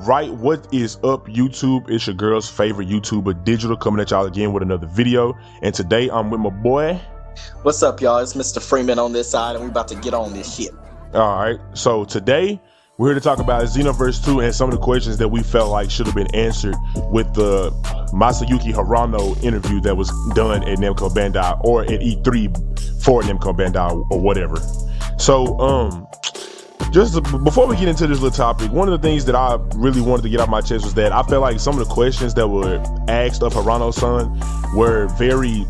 right, what is up, YouTube? It's your girl's favorite YouTuber, Digital, coming at y'all again with another video. And today I'm with my boy. What's up, y'all? It's Mr. Freeman on this side, and we about to get on this shit. All right, so today we're here to talk about Xenoverse 2 and some of the questions that we felt like should have been answered with the Masayuki Hirano interview that was done at Namco Bandai, or at E3 for Namco Bandai or whatever. So, just before we get into this little topic, one of the things that I really wanted to get off my chest was that I felt like some of the questions that were asked of Hirano-san were very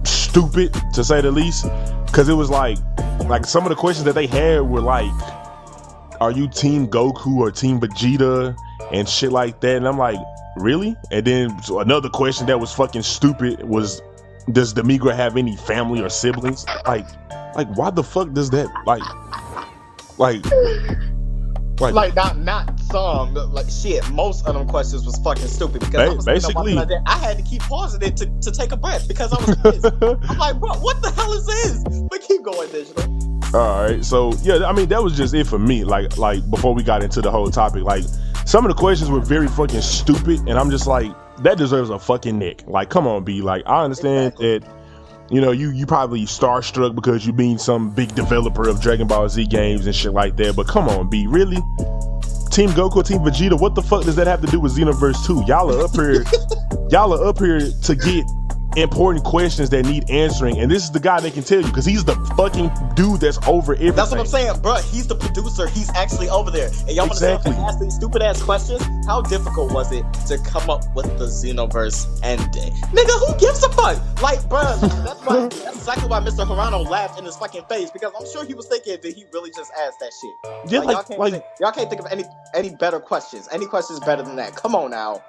stupid, to say the least, because it was like some of the questions that they had were like, are you Team Goku or Team Vegeta and shit like that, and I'm like, really? And then another question that was fucking stupid was, does Demigra have any family or siblings? Like why the fuck does that like not some, like shit, most of them questions was fucking stupid, because I was basically I had to keep pausing it to take a breath because I was pissed. I'm like, bro, what the hell is this? But keep going, Digital. All right, so yeah, I mean, that was just it for me. Like before we got into the whole topic, like some of the questions were very fucking stupid, and I'm just like, that deserves a fucking neck. Like, come on, B. Like, I understand that, you know, you probably starstruck because you being some big developer of Dragon Ball Z games and shit like that, but come on, B, really? Team Goku, Team Vegeta, what the fuck does that have to do with Xenoverse 2? Y'all are up here to get important questions that need answering, and this is the guy that can tell you, because he's the fucking dude that's over everything. That's what I'm saying, bro. He's the producer. He's actually over there. And y'all want to ask these stupid ass questions? How difficult was it to come up with the Xenoverse ending? Nigga, who gives a fuck? Like, bro, that's exactly why Mr. Hirano laughed in his fucking face, because I'm sure he was thinking, did he really just ask that shit? Yeah, y'all can't think of any better questions. Any questions better than that? Come on now.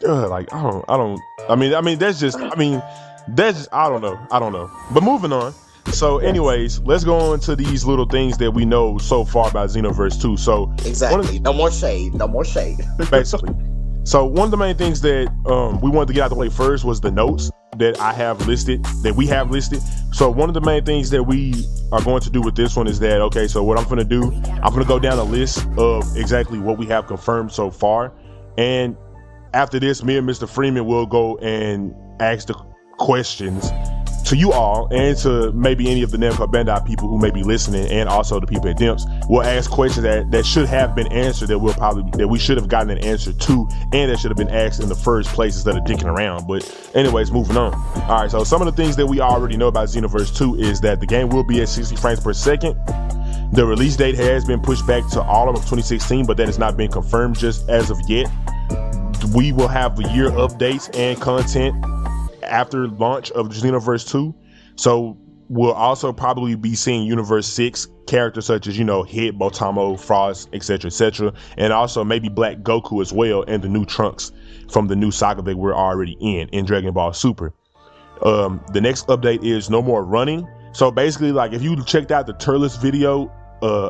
Like, I mean, that's just, I don't know. But moving on. So anyways, let's go on to these little things that we know so far about Xenoverse 2. So exactly, no more shade. Basically. So one of the main things that we wanted to get out the way first was the notes that we have listed. So one of the main things that we are going to do with this one is that, okay, so what I'm gonna do, I'm gonna go down a list of exactly what we have confirmed so far, and after this, me and Mr. Freeman will go and ask the questions to you all, and to maybe any of the Namco Bandai people who may be listening, and also the people at Dimps. We'll ask questions that should have been answered, that we should have gotten an answer to, and that should have been asked in the first place instead of dicking around. But anyways, moving on. All right, so some of the things that we already know about Xenoverse 2 is that the game will be at 60 frames per second. The release date has been pushed back to autumn of 2016, but that has not been confirmed just as of yet. We will have the year updates and content after launch of Xenoverse 2. So we'll also probably be seeing Universe 6 characters such as, Hit, Botamo, Frost, etc., and also maybe Black Goku as well, and the new Trunks from the new saga that we're already in Dragon Ball Super. The next update is no more running. So basically, like, if you checked out the Turles video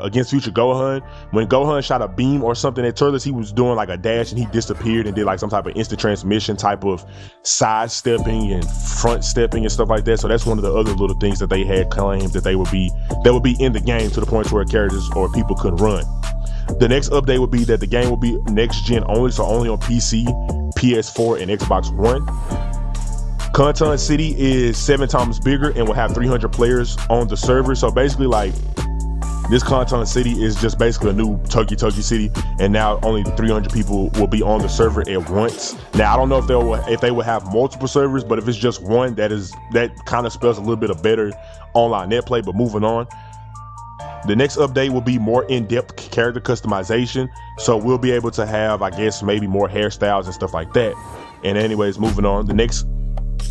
against Future Gohan, when Gohan shot a beam or something at Turles, he was doing like a dash and he disappeared and did like some type of instant transmission type of sidestepping and front stepping and stuff like that. So that's one of the other little things that they had claimed that would be in the game, to the point where characters or people couldn't run. The next update would be that the game will be next gen only, so only on PC, PS4, and Xbox One. Kanton City is 7 times bigger and will have 300 players on the server. So basically, like, this Kanton City is just basically a new Toki City, and now only 300 people will be on the server at once. Now, I don't know if they will have multiple servers, but if it's just one, that kind of spells a little bit of better online net play. But moving on, the next update will be more in-depth character customization, so we'll be able to have, I guess, maybe more hairstyles and stuff like that. And anyways, moving on, the next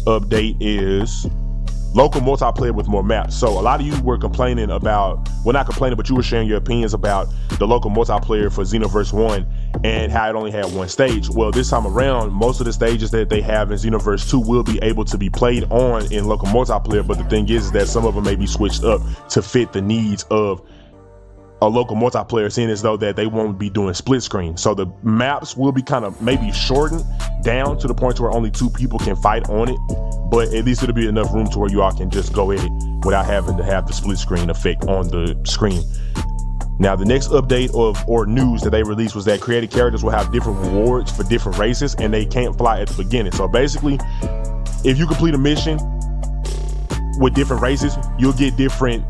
update is local multiplayer with more maps. So a lot of you were complaining about, well, not complaining, but you were sharing your opinions about the local multiplayer for Xenoverse 1 and how it only had one stage. Well, this time around, most of the stages that they have in Xenoverse 2 will be able to be played on in local multiplayer, but the thing is that some of them may be switched up to fit the needs of a local multiplayer, seeing as though that they won't be doing split screen. So the maps will be kind of maybe shortened down to the point where only 2 people can fight on it, but at least it'll be enough room to where you all can just go at it without having to have the split screen effect on the screen. Now, the next update or news that they released was that created characters will have different rewards for different races, and they can't fly at the beginning. So basically, if you complete a mission with different races, you'll get different,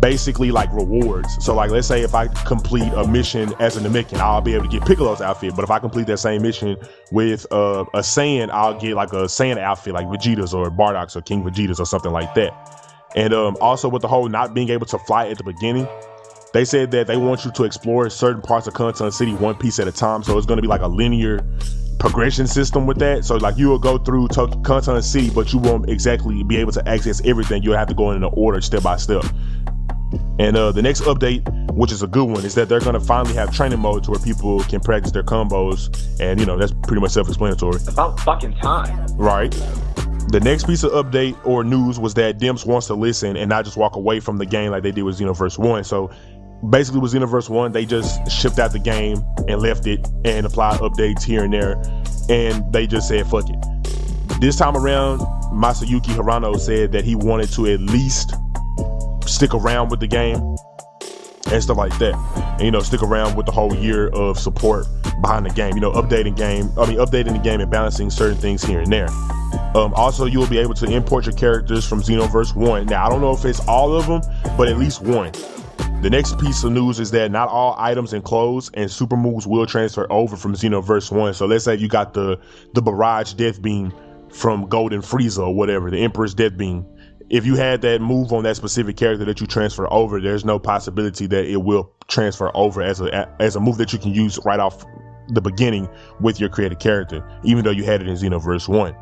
basically, like rewards. So like, let's say if I complete a mission as a Namekian, I'll be able to get Piccolo's outfit. But if I complete that same mission with a Saiyan, I'll get like a Saiyan outfit, like Vegeta's or Bardock's or King Vegeta's or something like that. And also with the whole not being able to fly at the beginning, they said that they want you to explore certain parts of Conton City one piece at a time. So it's going to be like a linear progression system with that. So like, you will go through Conton City, but you won't exactly be able to access everything. You'll have to go in an order step by step. And the next update, which is a good one, is that they're going to finally have training modes where people can practice their combos. And, you know, that's pretty much self-explanatory. About fucking time. Right. The next piece of update or news was that Dimps wants to listen and not just walk away from the game like they did with Xenoverse 1. So basically with Xenoverse 1, they just shipped out the game and left it and applied updates here and there. And they just said, fuck it. This time around, Masayuki Hirano said that he wanted to at least stick around with the game and stuff like that, and, you know, stick around with the whole year of support behind the game, you know, updating the game and balancing certain things here and there. Also, you will be able to import your characters from Xenoverse 1. Now, I don't know if it's all of them, but at least one. The next piece of news is that not all items and clothes and super moves will transfer over from Xenoverse 1. So let's say you got the Barrage Death Beam from Golden Frieza or whatever, the Emperor's Death Beam. If you had that move on that specific character that you transfer over, there's no possibility that it will transfer over as a move that you can use right off the beginning with your created character, even though you had it in Xenoverse 1.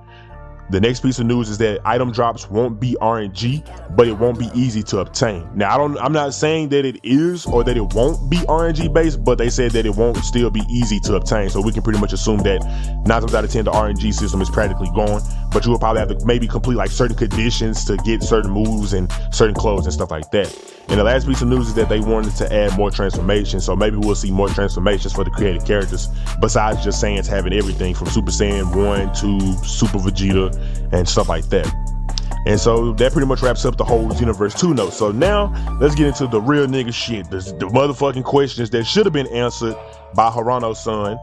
The next piece of news is that item drops won't be RNG, but it won't be easy to obtain. Now, I'm not saying that it is or that it won't be RNG based, but they said that it won't still be easy to obtain. So we can pretty much assume that 9 times out of 10, the RNG system is practically gone, but you will probably have to maybe complete like certain conditions to get certain moves and certain clothes and stuff like that. And the last piece of news is that they wanted to add more transformations. So maybe we'll see more transformations for the created characters, besides just Saiyans having everything from Super Saiyan 1 to Super Vegeta and stuff like that. And so that pretty much wraps up the whole Xenoverse 2 note. So now let's get into the real nigga shit, the motherfucking questions that should have been answered by Hirano's son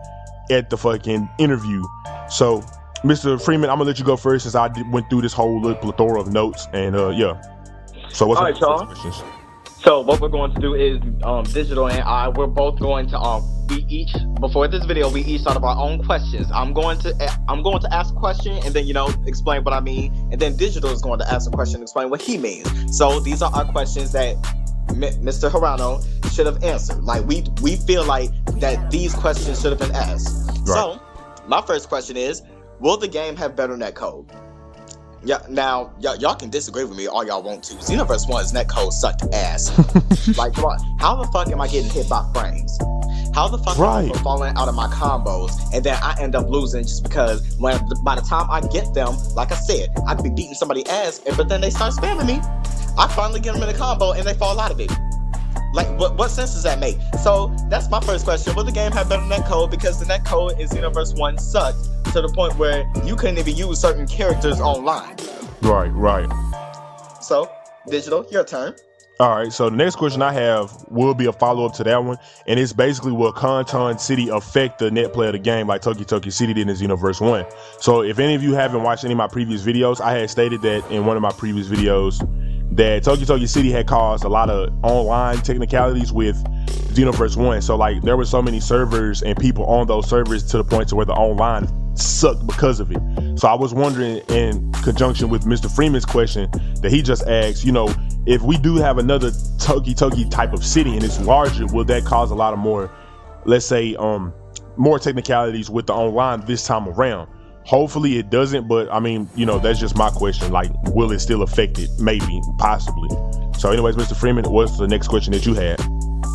at the fucking interview. So Mr. Freeman, I'm gonna let you go first since I went through this whole little plethora of notes. And yeah, so what's all right, y'all? Questions? So what we're going to do is Digital and I, we're both going to we each, before this video, we each thought of our own questions. I'm going to ask a question and then, you know, explain what I mean, and then Digital is going to ask a question and explain what he means. So these are our questions that Mr. Hirano should have answered. Like we feel like that these questions should have been asked. Right. So my first question is, will the game have better netcode? Yeah, now y'all can disagree with me all y'all want to. Xenoverse 1's netcode sucked ass. Like, come on, how the fuck am I getting hit by frames? How the fuck am I falling out of my combos and then I end up losing just because by the time I get them, like I said, I could be beating somebody's ass, but then they start spamming me. I finally get them in a combo and they fall out of it. Like, what sense does that make? So that's my first question. Will the game have better netcode? Because the netcode in Xenoverse 1 sucked to the point where you couldn't even use certain characters online. Right. So, Digital, your turn. All right, so the next question I have will be a follow-up to that one, and it's basically, will Conton City affect the net play of the game like Toki City did in Xenoverse 1? So if any of you haven't watched any of my previous videos, I had stated that in one of my previous videos that Toki City had caused a lot of online technicalities with Xenoverse 1. So like, there were so many servers and people on those servers to the point to where the online sucked because of it. So I was wondering, in conjunction with Mr. Freeman's question that he just asked, you know, if we do have another Toki type of city and it's larger, will that cause a lot of more, let's say, more technicalities with the online this time around? Hopefully it doesn't, but I mean, you know, that's just my question. Like, will it still affect it? Maybe, possibly. So anyways, Mr. Freeman, what's the next question that you had?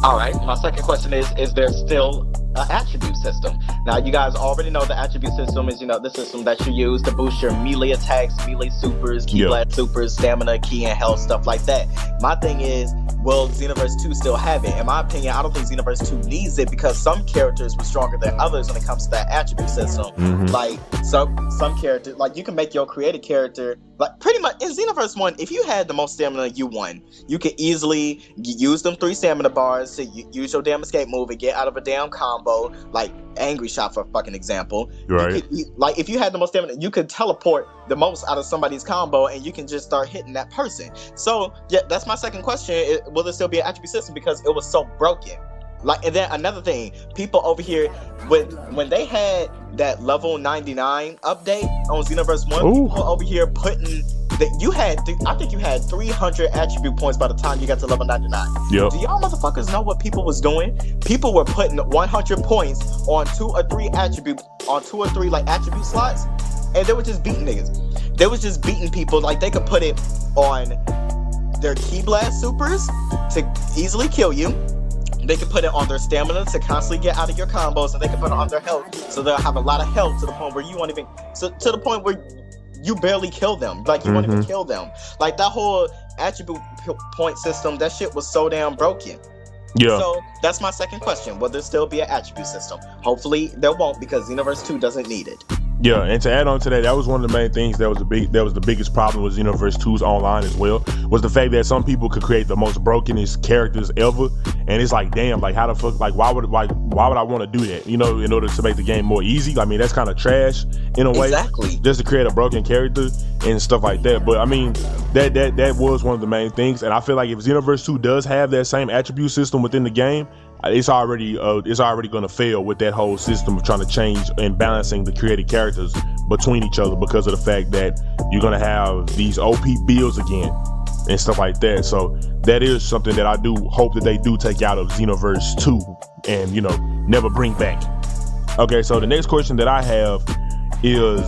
All right, my second question is there still an attribute system? Now, you guys already know the attribute system is, you know, the system that you use to boost your melee attacks, melee supers, key blast supers, stamina, key and health, stuff like that. My thing is, will Xenoverse 2 still have it? In my opinion, I don't think Xenoverse 2 needs it because some characters were stronger than others when it comes to that attribute system. Like, some characters, like, you can make your created character like pretty much in Xenoverse 1, if you had the most stamina, you won. You could easily use them 3 stamina bars to use your damn escape move and get out of a damn combo, like Angry Shot for fucking example. Right. Like if you had the most stamina, you could teleport the most out of somebody's combo and you can just start hitting that person. So yeah, that's my second question. Will there still be an attribute system because it was so broken? Like, and then another thing, people over here, when they had that level 99 update on Xenoverse 1, Ooh. people over here putting that I think you had 300 attribute points by the time you got to level 99. Yep. Do y'all motherfuckers know what people was doing? People were putting 100 points on 2 or 3 attribute like attribute slots, and they were just beating niggas. They was just beating people. Like, they could put it on their Ki Blast supers to easily kill you. They can put it on their stamina to constantly get out of your combos, and they can put it on their health, so they'll have a lot of health to the point where you won't even, to the point where you barely kill them. Like, you won't even kill them. Like, that whole attribute point system, that shit was so damn broken. Yeah. So that's my second question. Will there still be an attribute system? Hopefully there won't, because Xenoverse 2 doesn't need it. Yeah, and to add on to that, that was one of the main things that was the biggest problem with Xenoverse 2's online as well, was the fact that some people could create the most brokenest characters ever, and it's like, damn, like, how the fuck, like, why would I want to do that, you know, in order to make the game more easy? I mean, that's kind of trash in a way, exactly, just to create a broken character and stuff like that. But I mean, that was one of the main things, and I feel like if Xenoverse 2 does have that same attribute system within the game, it's already going to fail with that whole system of trying to change and balancing the created characters between each other, because of the fact that you're going to have these OP builds again and stuff like that. So that is something that I do hope that they do take out of Xenoverse 2 and, you know, never bring back. Okay, so the next question that I have is,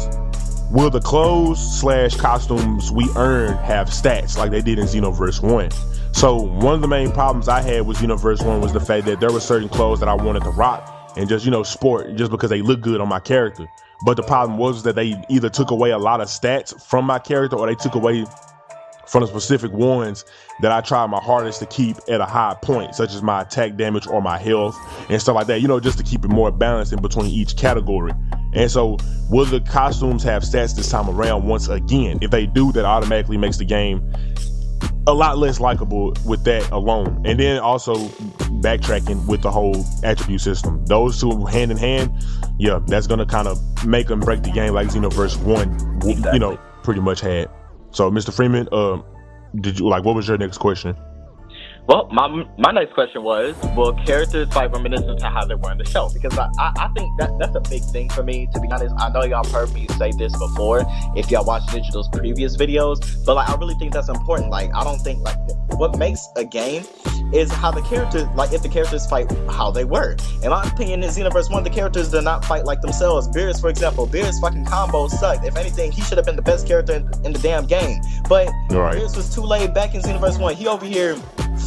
will the clothes / costumes we earn have stats like they did in Xenoverse 1? So one of the main problems I had with Xenoverse 1 was the fact that there were certain clothes that I wanted to rock and just, you know, sport just because they look good on my character. But the problem was that they either took away a lot of stats from my character, or they took away from the specific ones that I tried my hardest to keep at a high point, such as my attack damage or my health and stuff like that, you know, just to keep it more balanced in between each category. And so will the costumes have stats this time around once again? If they do, that automatically makes the game a lot less likable with that alone. And then also backtracking with the whole attribute system, those two hand in hand, yeah, that's gonna kind of make and break the game like Xenoverse 1 you know, pretty much had. So Mr. Freeman, what was your next question? Well, my next question was, will characters fight reminiscent to how they were in the show? Because I think that's a big thing for me, to be honest. I know y'all heard me say this before, if y'all watched Digital's previous videos, but like, I really think that's important. Like, I don't think, like, what makes a game is how the characters, like, if the characters fight how they were. In my opinion, in Xenoverse 1, the characters did not fight like themselves. Beerus, for example, Beerus' fucking combos sucked. If anything, he should have been the best character in the damn game. But right. Beerus was too laid back in Xenoverse 1. He over here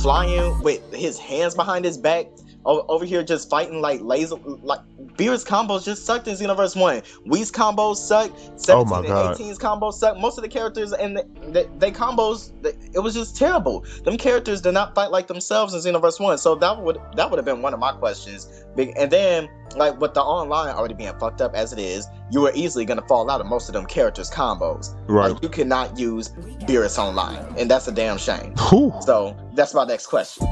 flying with his hands behind his back, over here just fighting like laser. Like, Beerus' combos just sucked in Xenoverse 1. Whi's combos sucked. 17 and 18's combos sucked. Most of the characters and they combos, it was just terrible. Them characters did not fight like themselves in Xenoverse 1. So that would have been one of my questions. And then, like, with the online already being fucked up as it is, you were easily gonna fall out of most of them characters' combos. Right. Like, you cannot use Beerus online, and that's a damn shame. Whew. So that's my next question.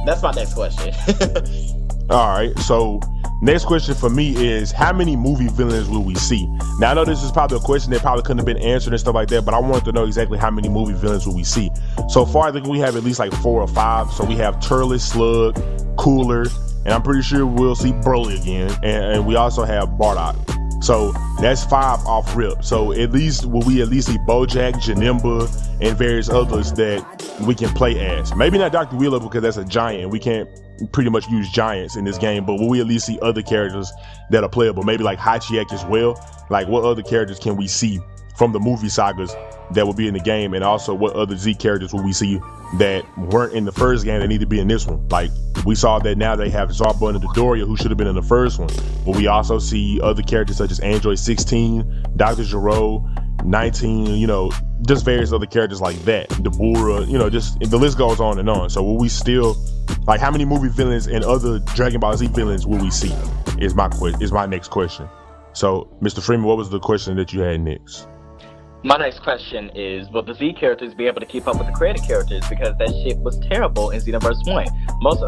All right, so next question for me is, how many movie villains will we see? Now, I know this is probably a question that probably couldn't have been answered and stuff like that, but I wanted to know exactly how many movie villains will we see. So far, I think we have at least like 4 or 5. So we have Turles, Slug, Cooler, and I'm pretty sure we'll see Broly again. And we also have Bardock. So that's 5 off rip. So at least will we at least see Bojack, Janemba, and various others that we can play as. Maybe not Dr. Wheeler, because that's a giant and we can't pretty much use giants in this game, but will we at least see other characters that are playable? Maybe like Hachiek as well. Like, what other characters can we see from the movie sagas that will be in the game? And also, what other Z characters will we see that weren't in the first game that need to be in this one? Like, we saw that now they have Zarba and Dodoria, who should have been in the first one. But we also see other characters such as Android 16, Dr. Gero, 19, you know, just various other characters like that. Dabura, you know, just the list goes on and on. So will we still, like, how many movie villains and other Dragon Ball Z villains will we see? Is my next question. So, Mr. Freeman, what was the question that you had next? My next question is, will the Z characters be able to keep up with the created characters? Because that shit was terrible in Xenoverse 1.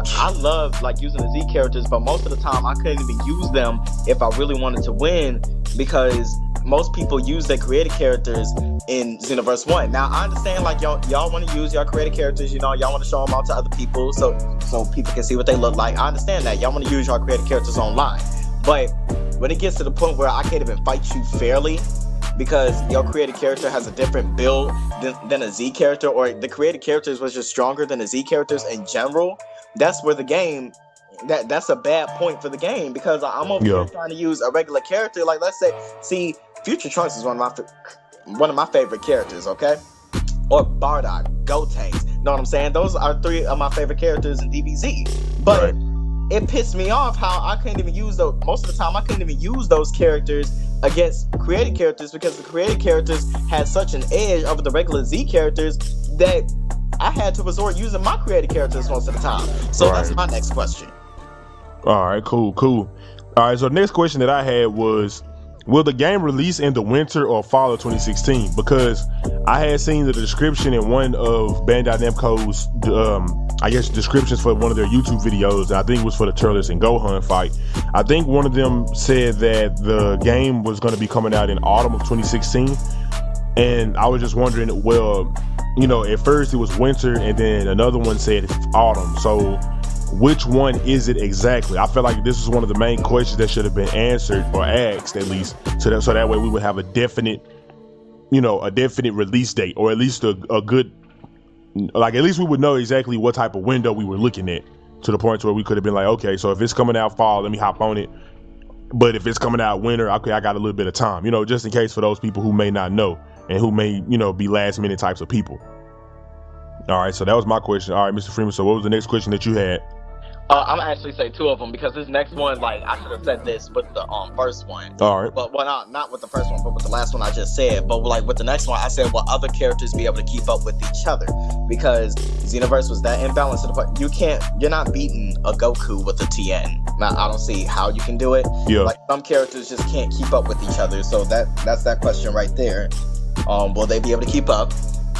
I love like using the Z characters, but most of the time I couldn't even use them if I really wanted to win, because most people use their created characters in Xenoverse 1. Now I understand like y'all want to use your created characters, you know, y'all want to show them out to other people so people can see what they look like. I understand that. Y'all want to use your created characters online. But when it gets to the point where I can't even fight you fairly because your created character has a different build than a Z character, or the created characters was just stronger than the Z characters in general, that's where the game, that's a bad point for the game, because I'm over here trying to use a regular character. Like, let's say, see, Future Trunks is one of my favorite characters, okay? Or Bardock, Gotenks, know what I'm saying? Those are three of my favorite characters in DBZ. But it pissed me off how I couldn't even use those. Most of the time, I couldn't even use those characters against created characters, because the created characters had such an edge over the regular Z characters that I had to resort using my created characters most of the time. So that's my next question. All right, cool. All right, so the next question that I had was, will the game release in the winter or fall of 2016? Because I had seen the description in one of Bandai Namco's, I guess, descriptions for one of their YouTube videos. I think it was for the Turles and Gohan fight. I think one of them said that the game was going to be coming out in autumn of 2016. And I was just wondering, well, you know, at first it was winter, and then another one said autumn. So which one is it exactly? I feel like this is one of the main questions that should have been answered, or asked at least, so that way we would have a definite release date, or at least a good, like, at least we would know exactly what type of window we were looking at, to the point where we could have been like, okay, so if it's coming out fall, let me hop on it. But if it's coming out winter, okay, I got a little bit of time, you know, just in case, for those people who may not know and who may, you know, be last minute types of people. All right, so that was my question. All right, Mr. Freeman, so what was the next question that you had? I'm gonna actually say two of them, because this next one, like, I should have said this with the first one. All right. But not with the first one, but with the last one I just said. But like with the next one, I said, will other characters be able to keep up with each other? Because Xenoverse was that imbalanced to the point you're not beating a Goku with a TN. Now I don't see how you can do it. Yeah. Like, some characters just can't keep up with each other. So that's that question right there. Will they be able to keep up,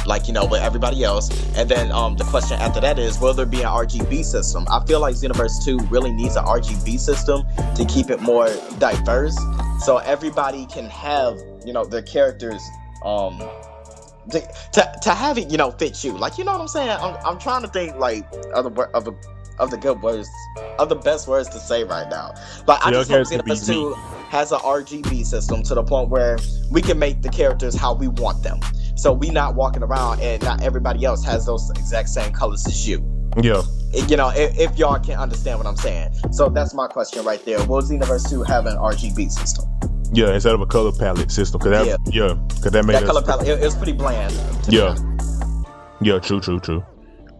like, you know, with everybody else? And then the question after that is, will there be an RGB system? I feel like Xenoverse 2 really needs an RGB system to keep it more diverse, so everybody can have, you know, their characters to have it, you know, fit you. Like, you know what I'm saying? I'm trying to think like of the good words, of the best words to say right now. Like, I just hope Xenoverse 2 has an RGB system to the point where we can make the characters how we want them. So we not walking around and not everybody else has those exact same colors as you. Yeah. You know, if y'all can understand what I'm saying. So that's my question right there. Will Xenoverse 2 have an RGB system? Yeah, instead of a color palette system. Cause that made that color palette, it was pretty bland. Yeah, true.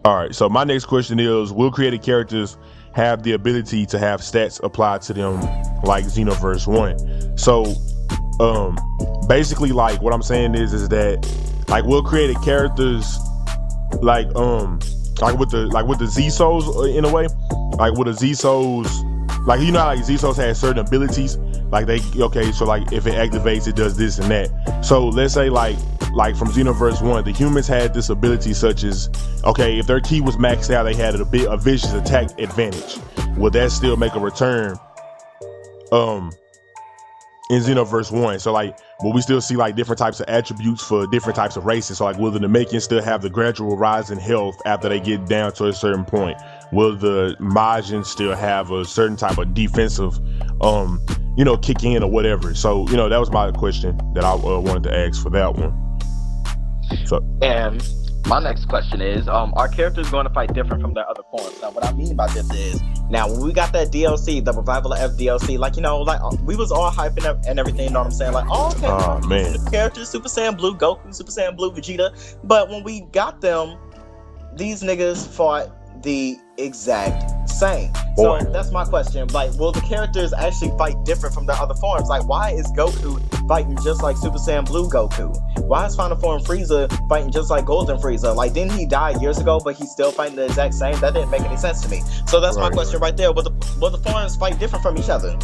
All right, so my next question is, will created characters have the ability to have stats applied to them like Xenoverse 1? So basically, like, what I'm saying is that, like, will created characters like with the Z Souls, in a way, like with the Z Souls, like, you know how, like, Z Souls has certain abilities, like so like if it activates, it does this and that. So let's say like from Xenoverse 1, the humans had this ability such as, okay, if their ki was maxed out, they had a vicious attack advantage. Would that still make a return in Xenoverse 1? So, like, will we still see, like, different types of attributes for different types of races? So, like, will the Namekians still have the gradual rise in health after they get down to a certain point? Will the Majins still have a certain type of defensive, you know, kick in or whatever? So, you know, that was my question that I wanted to ask for that one. So, and my next question is, are characters going to fight different from their other forms? Now, what I mean by this is, now, when we got that DLC, the Revival of F DLC, like, you know, like, we was all hyping up and everything, you know what I'm saying? Like, oh, okay, man, the characters, Super Saiyan Blue Goku, Super Saiyan Blue Vegeta. But when we got them, these niggas fought the exact same. So that's my question. Like, will the characters actually fight different from their other forms? Like, why is Goku fighting just like Super Saiyan Blue Goku? Why is Final Form Frieza fighting just like Golden Frieza? Like, didn't he die years ago, but he's still fighting the exact same? That didn't make any sense to me. So that's my question right there. Will the forms fight different from each other?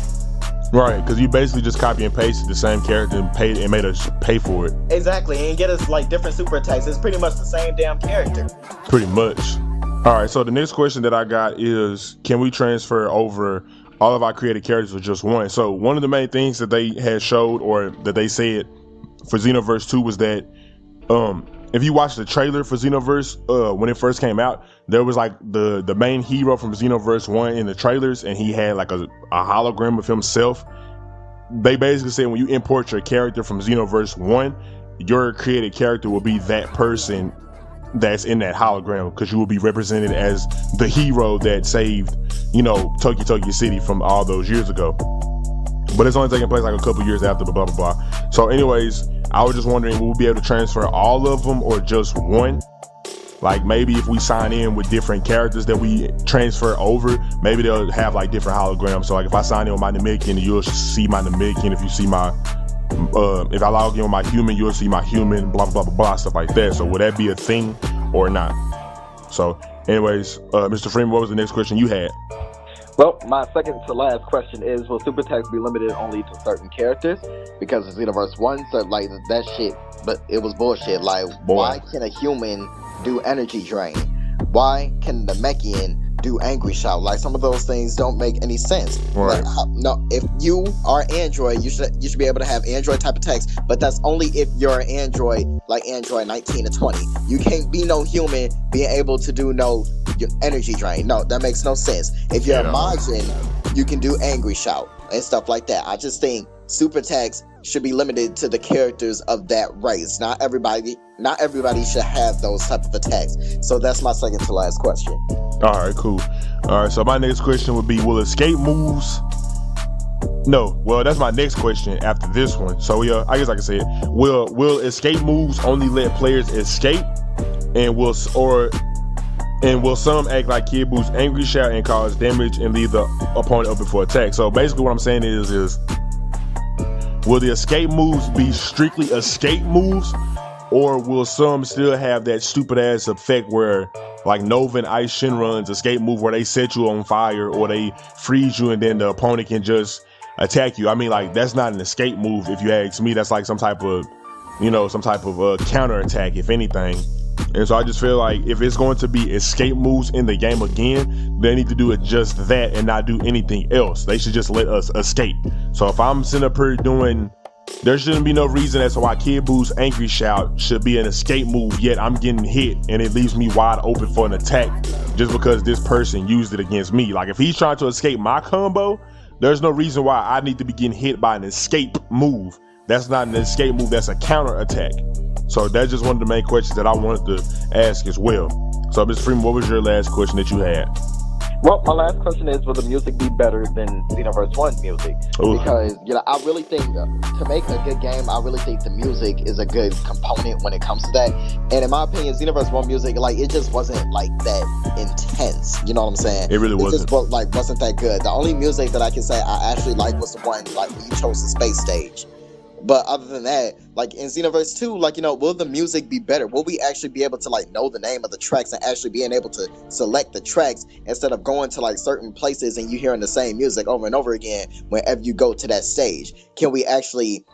Right, because you basically just copy and pasted the same character and made us pay for it. Exactly, and get us like different super attacks. It's pretty much the same damn character. Pretty much. All right, so the next question that I got is, can we transfer over all of our created characters with just one? So one of the main things that they had showed, or that they said for Xenoverse 2, was that if you watch the trailer for Xenoverse when it first came out, there was like the main hero from Xenoverse 1 in the trailers, and he had like a hologram of himself. They basically said when you import your character from Xenoverse 1, your created character will be that person that's in that hologram, because you will be represented as the hero that saved, Tokyo City from all those years ago. But it's only taking place like a couple years after, blah, blah, blah. So anyways, I was just wondering, will we be able to transfer all of them or just one? Like maybe if we sign in with different characters that we transfer over, maybe they'll have like different holograms. So like if I sign in with my Namekian, you'll see my Namekian. If you see my, if I log in with my human, you'll see my human, blah, blah, blah, blah, stuff like that. So would that be a thing or not? So anyways, Mr. Freeman, what was the next question you had? Well, my second to last question is, will super attacks be limited only to certain characters? Because it's Xenoverse 1, so like that shit, but it was bullshit. Like, why can a human do energy drain? Why can the Namekian do angry shout? Like, some of those things don't make any sense. Right. Like, no, if you are Android, you should be able to have Android type attacks, but that's only if you're an Android, like Android 19 or 20. You can't be no human being able to do no energy drain. No, that makes no sense. If you're a Majin, you can do angry shout and stuff like that. I just think super attacks should be limited to the characters of that race. Not everybody should have those type of attacks. So that's my second to last question. All right, cool. All right, so my next question would be, will escape moves... No, well, that's my next question after this one. So yeah, I guess I can say it. Will escape moves only let players escape? And will some act like Kid Boo's angry shout and cause damage and leave the opponent open for attack? So basically what I'm saying is will the escape moves be strictly escape moves, or will some still have that stupid ass effect where like Nova and Ice Shinran's escape move where they set you on fire or they freeze you and then the opponent can just attack you? I mean, like, that's not an escape move if you ask me. That's like some type of counter attack, if anything. And so I just feel like if it's going to be escape moves in the game again, they need to do it just that and not do anything else. They should just let us escape. So if I'm sitting up here there shouldn't be no reason as to why Kid Boo's angry shout should be an escape move, yet I'm getting hit and it leaves me wide open for an attack just because this person used it against me. Like, if he's trying to escape my combo, there's no reason why I need to be getting hit by an escape move. That's not an escape move, that's a counter attack. So that's just one of the main questions that I wanted to ask as well. So Mr. Freeman, what was your last question that you had? Well, my last question is, will the music be better than Xenoverse 1 music? Ooh. Because, I really think to make a good game, I really think the music is a good component when it comes to that. And in my opinion, Xenoverse 1 music, like, it just wasn't like that intense. You know what I'm saying? It really wasn't. It just wasn't that good. The only music that I can say I actually liked was the one like when you chose the space stage. But other than that, like in Xenoverse 2, like, will the music be better? Will we actually be able to like know the name of the tracks and actually being able to select the tracks instead of going to like certain places and you hearing the same music over and over again whenever you go to that stage? Can we actually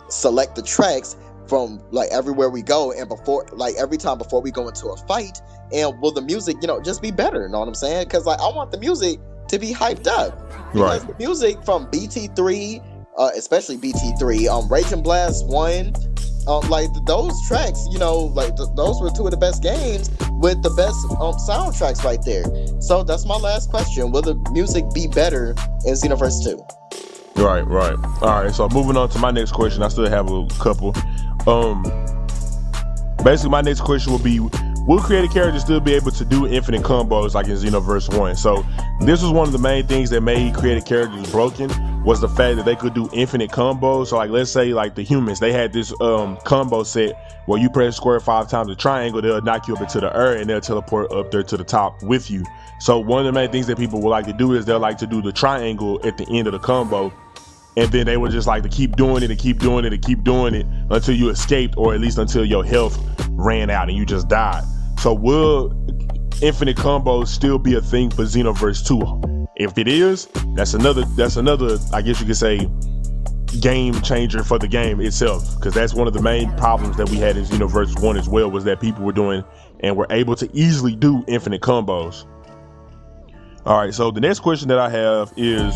select the tracks from like everywhere we go and every time before we go into a fight? And will the music, just be better? You know what I'm saying? Because like I want the music to be hyped up. Because the music from BT3, especially BT3, Raging Blast 1, like those tracks, those were two of the best games with the best soundtracks right there. So that's my last question. Will the music be better in Xenoverse 2? Right. All right, so moving on to my next question. I still have a couple. Basically, my next question will be, will created characters still be able to do infinite combos like in Xenoverse 1? So this was one of the main things that made created characters broken, was the fact that they could do infinite combos. So like, let's say like the humans, they had this combo set where you press square 5 times the triangle, they'll knock you up into the air and they'll teleport up there to the top with you. So one of the main things that people would like to do is they'll like to do the triangle at the end of the combo, and then they would just like to keep doing it and keep doing it and keep doing it until you escaped, or at least until your health ran out and you just died. So will infinite combos still be a thing for Xenoverse 2? If it is, that's another, I guess you could say, game changer for the game itself, because that's one of the main problems that we had in Xenoverse 1 as well, was that people were doing and were able to easily do infinite combos. All right, so the next question that I have is,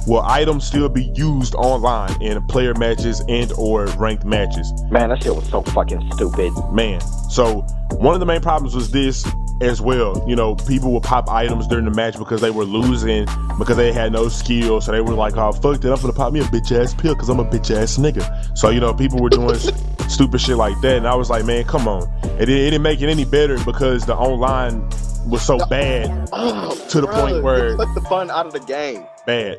will items still be used online in player matches and or ranked matches? Man, that shit was so fucking stupid. Man, so one of the main problems was this as well. You know, people would pop items during the match because they were losing, because they had no skill. So they were like, oh, fuck that, I'm gonna pop me a bitch ass pill because I'm a bitch ass nigga. So, you know, people were doing stupid shit like that. And I was like, man, come on. It didn't make it any better because the online was so bad to the point where it took the fun out of the game. Bad.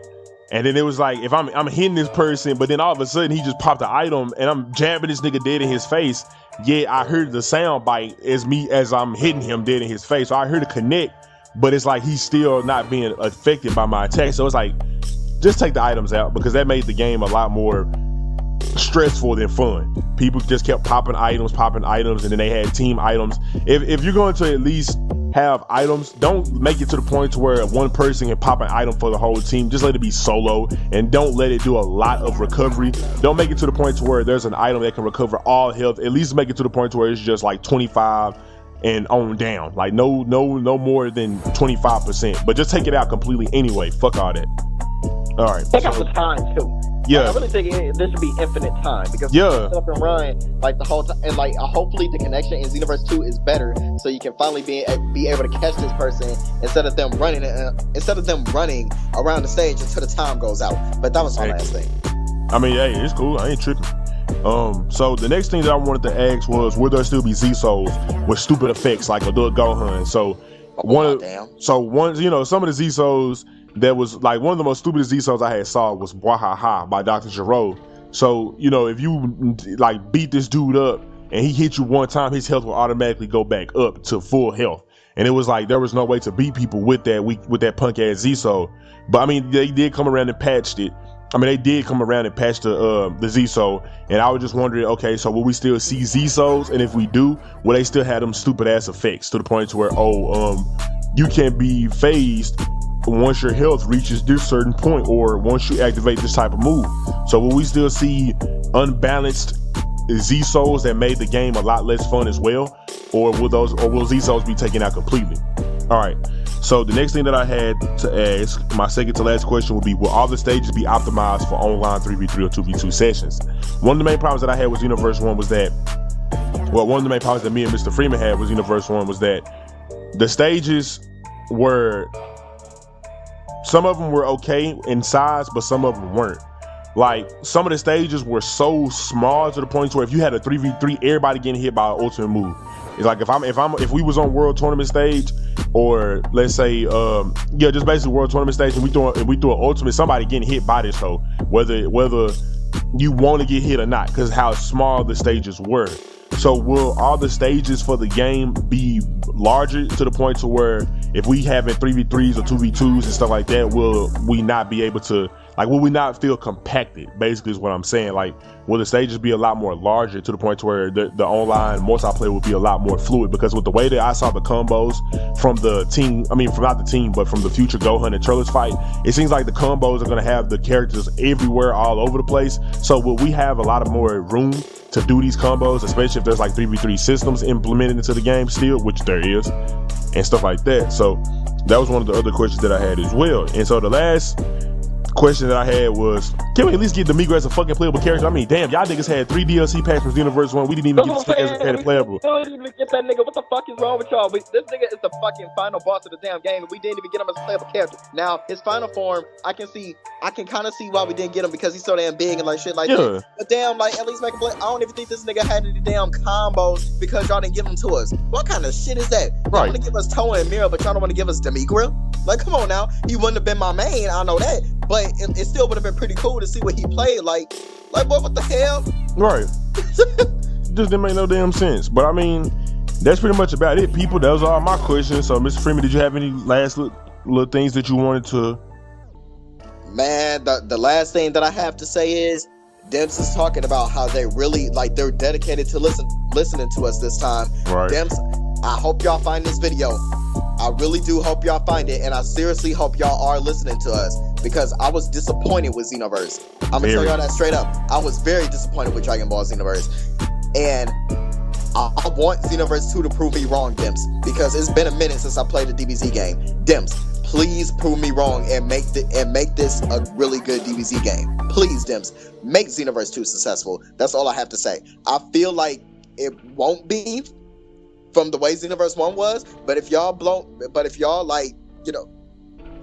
And then it was like, if I'm hitting this person, but then all of a sudden he just popped the item and I'm jabbing this nigga dead in his face. Yeah, I heard the sound bite as I'm hitting him dead in his face. So I heard a connect, but it's like he's still not being affected by my attack. So it's like, just take the items out, because that made the game a lot more stressful than fun. People just kept popping items, and then they had team items. If you're going to at least have items, don't make it to the point to where one person can pop an item for the whole team. Just let it be solo, and don't let it do a lot of recovery. Don't make it to the point to where there's an item that can recover all health. At least make it to the point to where it's just like 25 and on down, like no more than 25%, but just take it out completely anyway. Fuck all that. All right, take out the time too. Yeah, I really think there should be infinite time, because yeah, up and run like the whole time, and like hopefully the connection in Xenoverse 2 is better, so you can finally be able to catch this person instead of them running around the stage until the time goes out. But that was my last thing. I mean, hey, it's cool. I ain't tripping. So the next thing that I wanted to ask was, will there still be Z Souls with stupid effects like Adult Gohan? So you know, some of the Z Souls that was like, one of the most stupidest Z Souls I had saw was Bwahaha by Dr. Giro. So, you know, if you like beat this dude up and he hit you one time, his health will automatically go back up to full health. And it was like, there was no way to beat people with that punk ass Z Soul. But I mean, they did come around and patched it. I mean, they did come around and patch the Z Soul, and I was just wondering, okay, so will we still see Z Souls? And if we do, will they still have them stupid ass effects to the point to where, you can be phased once your health reaches this certain point, or once you activate this type of move? So will we still see unbalanced Z Souls that made the game a lot less fun as well, or will Z Souls be taken out completely? All right. So the next thing that I had to ask, my second to last question, would be, will all the stages be optimized for online 3v3 or 2v2 sessions? One of the main problems that I had with Xenoverse 1 was that, one of the main problems that me and Mr. Freeman had with Xenoverse 1 was that the stages were, some of them were okay in size, but some of them weren't. Like, some of the stages were so small to the point where if you had a 3v3, everybody getting hit by an ultimate move. It's like, if we was on world tournament stage, or let's say, just basically world tournament stage, and we throw an ultimate, somebody getting hit by this hoe, whether you want to get hit or not, because how small the stages were. So will all the stages for the game be larger to the point to where if we having 3v3s or 2v2s and stuff like that, will we not be able to, like, will we not feel compacted, basically is what I'm saying? Like, will the stages be a lot more larger to the point to where the online multiplayer will be a lot more fluid? Because with the way that I saw the combos from the team, I mean, from not the team, but from the future Gohan and Turles fight, it seems like the combos are going to have the characters everywhere, all over the place. So will we have a lot of more room to do these combos, especially if there's like 3v3 systems implemented into the game still, which there is, and stuff like that? So that was one of the other questions that I had as well. And so the last question that I had was, can we at least get Demigod as a fucking playable character? I mean, damn, y'all niggas had 3 DLC packs from Xenoverse 1. We didn't even get this fuck as a playable. We didn't even get that nigga. What the fuck is wrong with y'all? This nigga is the fucking final boss of the damn game, and we didn't even get him as a playable character. Now, his final form, I can kind of see why we didn't get him, because he's so damn big and like shit like that. But damn, like, at least make a play. I don't even think this nigga had any damn combos because y'all didn't give them to us. What kind of shit is that? Y'all want to give us Toa and Mira, but y'all don't want to give us Demigod? Like, come on now. He wouldn't have been my main, I know that. But it still would have been pretty cool to see what he played. Like what the hell? Right. Just didn't make no damn sense. But I mean, that's pretty much about it, people. Those are all my questions. So, Mr. Freeman, did you have any last little things that you wanted to? Man, the last thing that I have to say is, Dems is talking about how they really, like, they're dedicated to listening to us this time. Right. Dems, I hope y'all find this video. I really do hope y'all find it, and I seriously hope y'all are listening to us, because I was disappointed with Xenoverse. I'm gonna tell y'all that straight up. I was very disappointed with Dragon Ball Xenoverse, and I want Xenoverse 2 to prove me wrong, Dimps, because it's been a minute since I played a DBZ game. Dimps, please prove me wrong and make this a really good DBZ game. Please, Dimps, make Xenoverse 2 successful. That's all I have to say. I feel like it won't be from the way Xenoverse 1 was, but if y'all like, you know,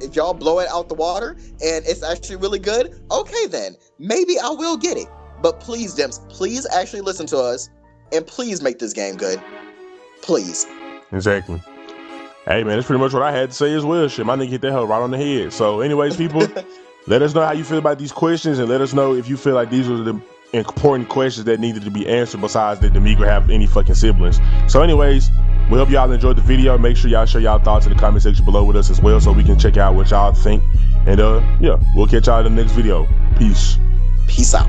if y'all blow it out the water and it's actually really good, okay then, maybe I will get it. But please, Dimps, please actually listen to us, and please make this game good. Please. Exactly. Hey man, that's pretty much what I had to say as well. Shit, my nigga hit that hell right on the head. So anyways, people, let us know how you feel about these questions, and let us know if you feel like these are the important questions that needed to be answered, besides that Demigra have any fucking siblings. So anyways, we hope y'all enjoyed the video. Make sure y'all share y'all thoughts in the comment section below with us as well, so we can check out what y'all think. And yeah, we'll catch y'all in the next video. Peace. Peace out.